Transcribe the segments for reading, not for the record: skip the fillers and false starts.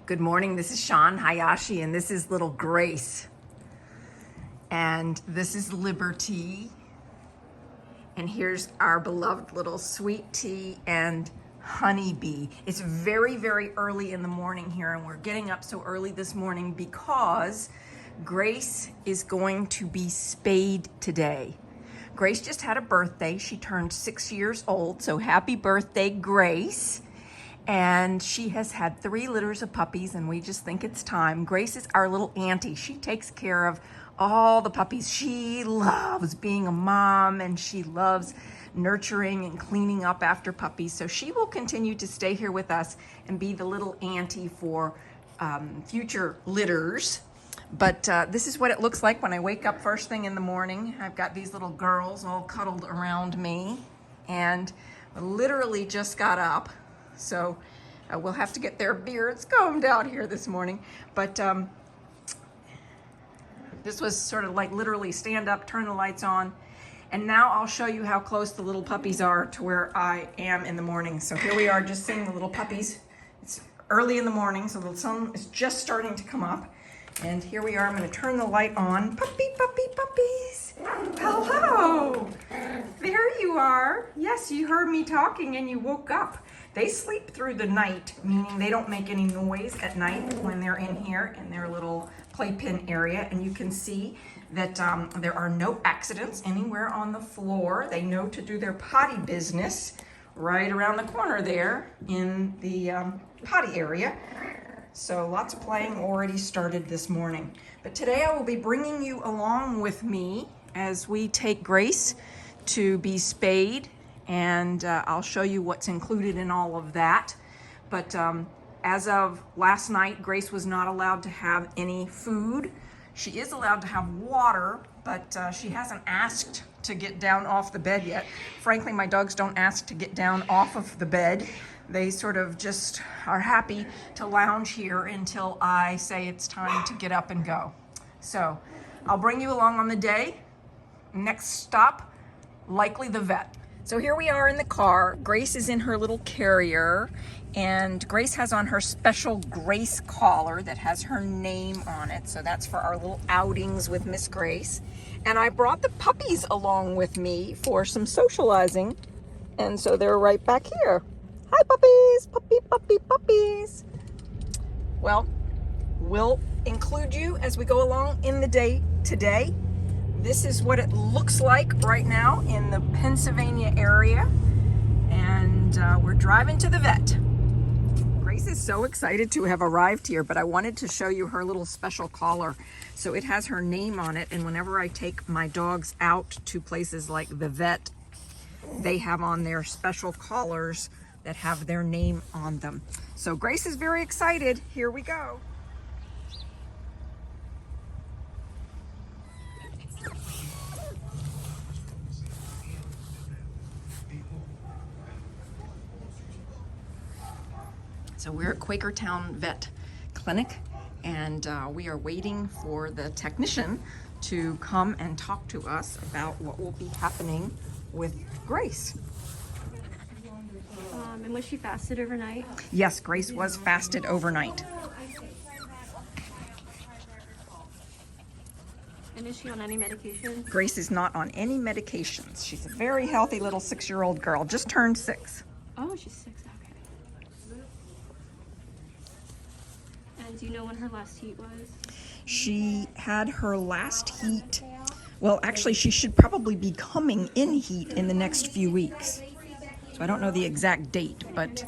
Good morning, this is Shawn, Hayashi, and this is little Grace. And this is Liberty. And here's our beloved little Sweet Tea and Honeybee. It's very, very early in the morning here, and we're getting up so early this morning because Grace is going to be spayed today. Grace just had a birthday. She turned 6 years old, so happy birthday, Grace. And she has had 3 litters of puppies, and we just think it's time. Grace is our little auntie. She takes care of all the puppies. She loves being a mom, and she loves nurturing and cleaning up after puppies. So she will continue to stay here with us and be the little auntie for future litters. But this is what it looks like when I wake up first thing in the morning. I've got these little girls all cuddled around me, and I literally just got up. So we'll have to get their beards combed out here this morning. But this was sort of like literally stand up, turn the lights on. And now I'll show you how close the little puppies are to where I am in the morning. So here we are just seeing the little puppies. It's early in the morning, so the sun is just starting to come up. And here we are, I'm gonna turn the light on. Puppy, puppy, puppies. Hello, there you are. Yes, you heard me talking and you woke up. They sleep through the night, meaning they don't make any noise at night when they're in here in their little playpen area. And you can see that there are no accidents anywhere on the floor. They know to do their potty business right around the corner there in the potty area. So lots of playing already started this morning. But today I will be bringing you along with me as we take Grace to be spayed. And I'll show you what's included in all of that. But as of last night, Grace was not allowed to have any food. She is allowed to have water, but she hasn't asked to get down off the bed yet. Frankly, my dogs don't ask to get down off of the bed. They sort of just are happy to lounge here until I say it's time to get up and go. So I'll bring you along on the day. Next stop, likely the vet. So here we are in the car. Grace is in her little carrier, and Grace has on her special Grace collar that has her name on it. So that's for our little outings with Miss Grace. And I brought the puppies along with me for some socializing. And so they're right back here. Hi, puppies, puppy, puppy, puppies. Well, we'll include you as we go along in the day today. This is what it looks like right now in the Pennsylvania area, and we're driving to the vet. Grace is so excited to have arrived here, but I wanted to show you her little special collar. So it has her name on it, and whenever I take my dogs out to places like the vet, they have on their special collars that have their name on them. So Grace is very excited. Here we go. So we're at Quakertown Vet Clinic, and we are waiting for the technician to come and talk to us about what will be happening with Grace. And was she fasted overnight? Yes, Grace was fasted overnight. And is she on any medications? Grace is not on any medications. She's a very healthy little 6-year-old girl, just turned 6. Oh, she's 6, okay. And do you know when her last heat was? She had her last heat. Well, actually, she should probably be coming in heat in the next few weeks. So I don't know the exact date, but...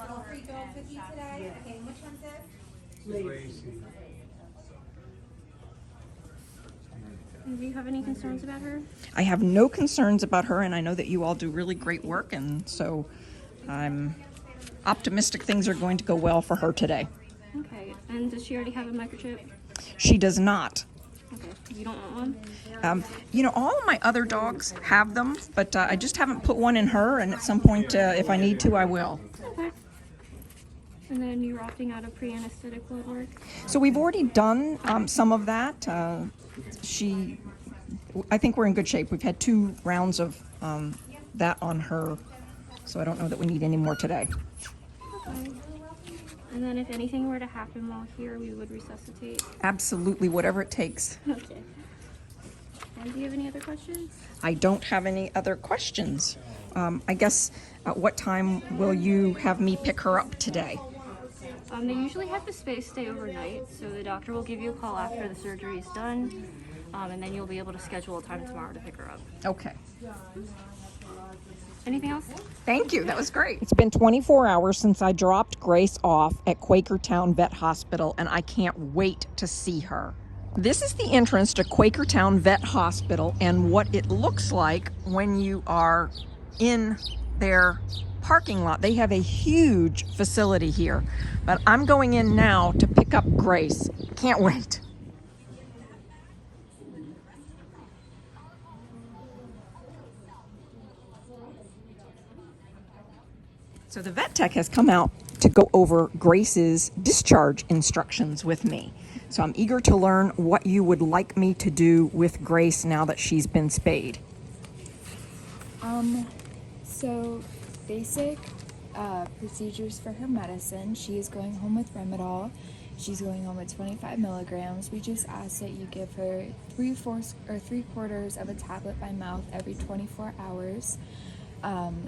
And do you have any concerns about her? I have no concerns about her, and I know that you all do really great work, and so I'm optimistic things are going to go well for her today. Okay, and does she already have a microchip? She does not. Okay, you don't want one? You know, all of my other dogs have them, but I just haven't put one in her, and at some point, if I need to, I will. Okay. And then you're opting out of pre-anesthetic blood work? So we've already done some of that. I think we're in good shape. We've had 2 rounds of that on her, so I don't know that we need any more today. Okay. And then if anything were to happen while here, we would resuscitate. Absolutely, whatever it takes. Okay. And do you have any other questions? I don't have any other questions. I guess, at what time will you have me pick her up today? They usually have the Spay stay overnight, so the doctor will give you a call after the surgery is done, and then you'll be able to schedule a time tomorrow to pick her up. Okay. Anything else? Thank you. That was great. It's been 24 hours since I dropped Grace off at Quakertown Vet Hospital, and I can't wait to see her. This is the entrance to Quakertown Vet Hospital and what it looks like when you are in their parking lot. They have a huge facility here, but I'm going in now to pick up Grace. Can't wait. So the vet tech has come out to go over Grace's discharge instructions with me. So I'm eager to learn what you would like me to do with Grace now that she's been spayed. So basic procedures for her medicine. She is going home with Remedal. She's going home with 25 milligrams. We just ask that you give her 3/4 of a tablet by mouth every 24 hours.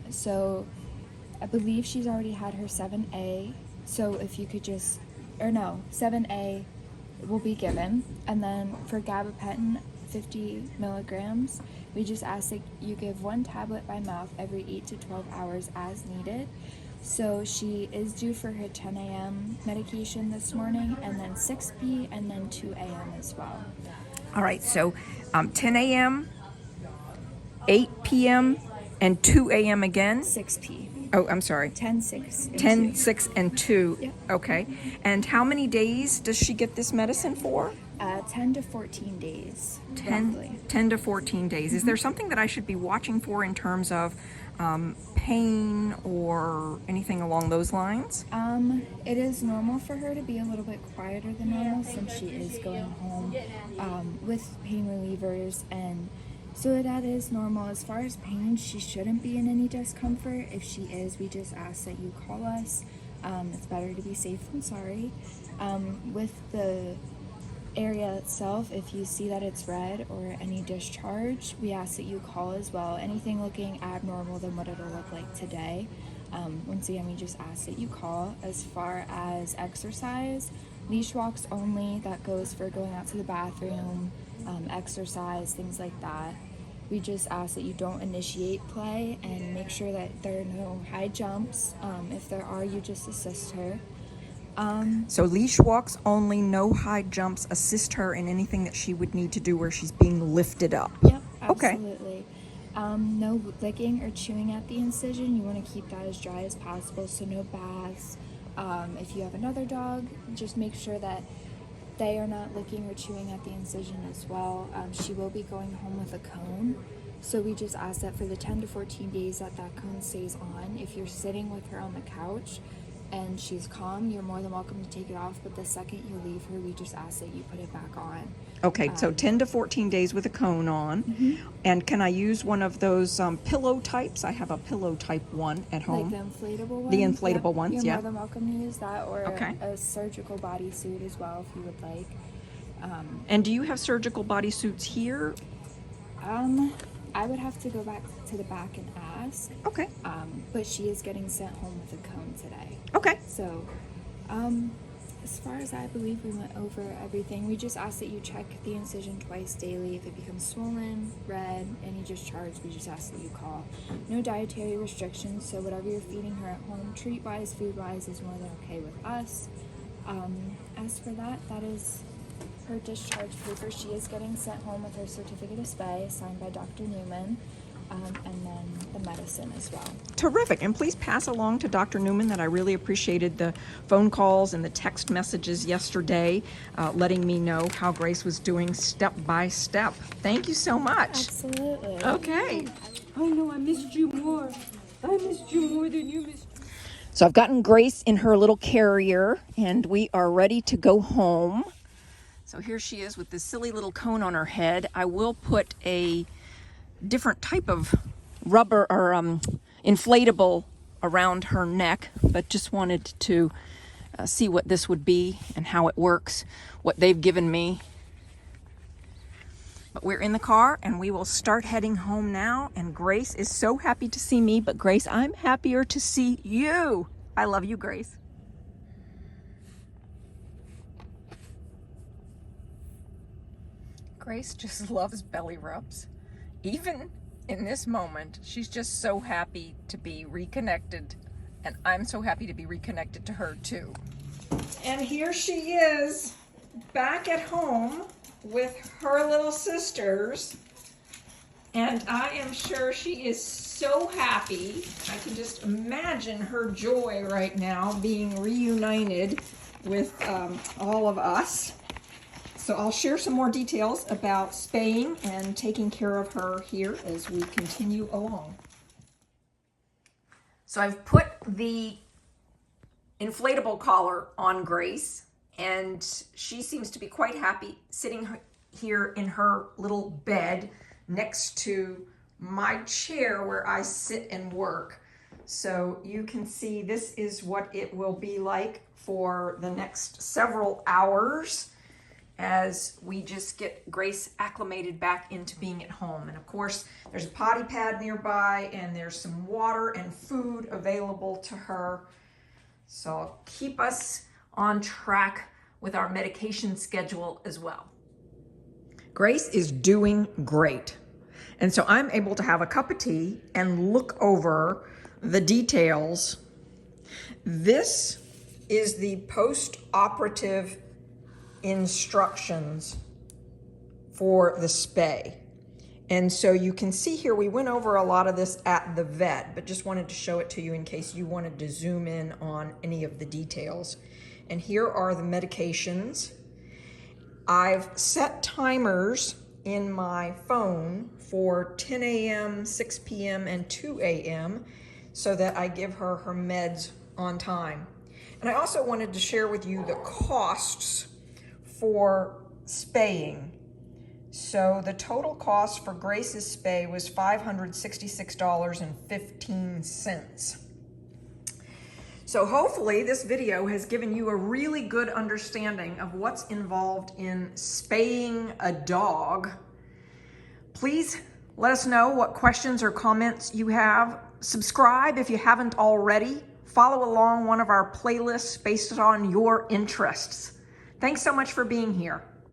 So I believe she's already had her 7A. So if you could just, or no, 7A will be given. And then for gabapentin, 50 milligrams, we just ask that you give 1 tablet by mouth every 8 to 12 hours as needed. So she is due for her 10 a.m. medication this morning, and then 6 p. and then 2 a.m. as well. All right, so 10 a.m., 8 p.m., and 2 a.m. again? 6 p. Oh, I'm sorry. 10, 6, and 10, 2. 6, and 2. Yep. Okay. And how many days does she get this medicine for? 10 to 14 days, 10 roughly. 10 to 14 days. Is there something that I should be watching for in terms of pain or anything along those lines? It is normal for her to be a little bit quieter than normal since she is going home with pain relievers, and so that is normal. As far as pain, she shouldn't be in any discomfort. If she is, we just ask that you call us. It's better to be safe than sorry. With the area itself, if you see that it's red or any discharge, we ask that you call as well. Anything looking abnormal than what it'll look like today, once again, we just ask that you call. As far as exercise, leash walks only. That goes for going out to the bathroom, exercise, things like that. We just ask that you don't initiate play and make sure that there are no high jumps. If there are, you just assist her. So leash walks only, no high jumps, assist her in anything that she would need to do where she's being lifted up. Yep, Okay. absolutely. No licking or chewing at the incision. You want to keep that as dry as possible, so no baths. If you have another dog, just make sure that they are not licking or chewing at the incision as well. She will be going home with a cone, so we just ask that for the 10 to 14 days that cone stays on. If you're sitting with her on the couch and she's calm, you're more than welcome to take it off, but the second you leave her, we just ask that you put it back on. Okay, so 10 to 14 days with a cone on. And can I use one of those pillow types? I have a pillow type one at home. Like the inflatable ones? The inflatable ones, You're yeah. more than welcome to use that, or Okay. a surgical bodysuit as well if you would like. And do you have surgical bodysuits here? I would have to go back to the back and ask, Okay, but she is getting sent home with a cone today. okay. So, as far as I believe, we went over everything. We just ask that you check the incision twice daily. If it becomes swollen, red, any discharge, we just ask that you call. No dietary restrictions, so whatever you're feeding her at home, treat-wise, food-wise, is more than okay with us. As for that is her discharge paper. She is getting sent home with her certificate of Spay, signed by Dr. Newman, and then the medicine as well. Terrific. And please pass along to Dr. Newman that I really appreciated the phone calls and the text messages yesterday, letting me know how Grace was doing step by step. Thank you so much. Absolutely. Okay. Oh no, I missed you more. I missed you more than you missed. So I've gotten Grace in her little carrier and we are ready to go home. So here she is with this silly little cone on her head. I will put a different type of rubber or inflatable around her neck, but just wanted to see what this would be and how it works, what they've given me. But we're in the car and we will start heading home now. And Grace is so happy to see me, but Grace, I'm happier to see you. I love you, Grace. Grace just loves belly rubs. Even in this moment, she's just so happy to be reconnected. And I'm so happy to be reconnected to her too. And here she is, back at home with her little sisters. And I am sure she is so happy. I can just imagine her joy right now being reunited with all of us. So I'll share some more details about spaying and taking care of her here as we continue along. So I've put the inflatable collar on Grace, and she seems to be quite happy sitting here in her little bed next to my chair where I sit and work. So you can see this is what it will be like for the next several hours as we just get Grace acclimated back into being at home. And of course, there's a potty pad nearby and there's some water and food available to her. So keep us on track with our medication schedule as well. Grace is doing great. And so I'm able to have a cup of tea and look over the details. This is the post-operative instructions for the spay. And so you can see here, we went over a lot of this at the vet, but just wanted to show it to you in case you wanted to zoom in on any of the details. And here are the medications. I've set timers in my phone for 10 a.m., 6 p.m., and 2 a.m. so that I give her her meds on time. And I also wanted to share with you the costs for spaying. So the total cost for Grace's spay was $566.15. So hopefully this video has given you a really good understanding of what's involved in spaying a dog. Please let us know what questions or comments you have. Subscribe if you haven't already. Follow along one of our playlists based on your interests. Thanks so much for being here.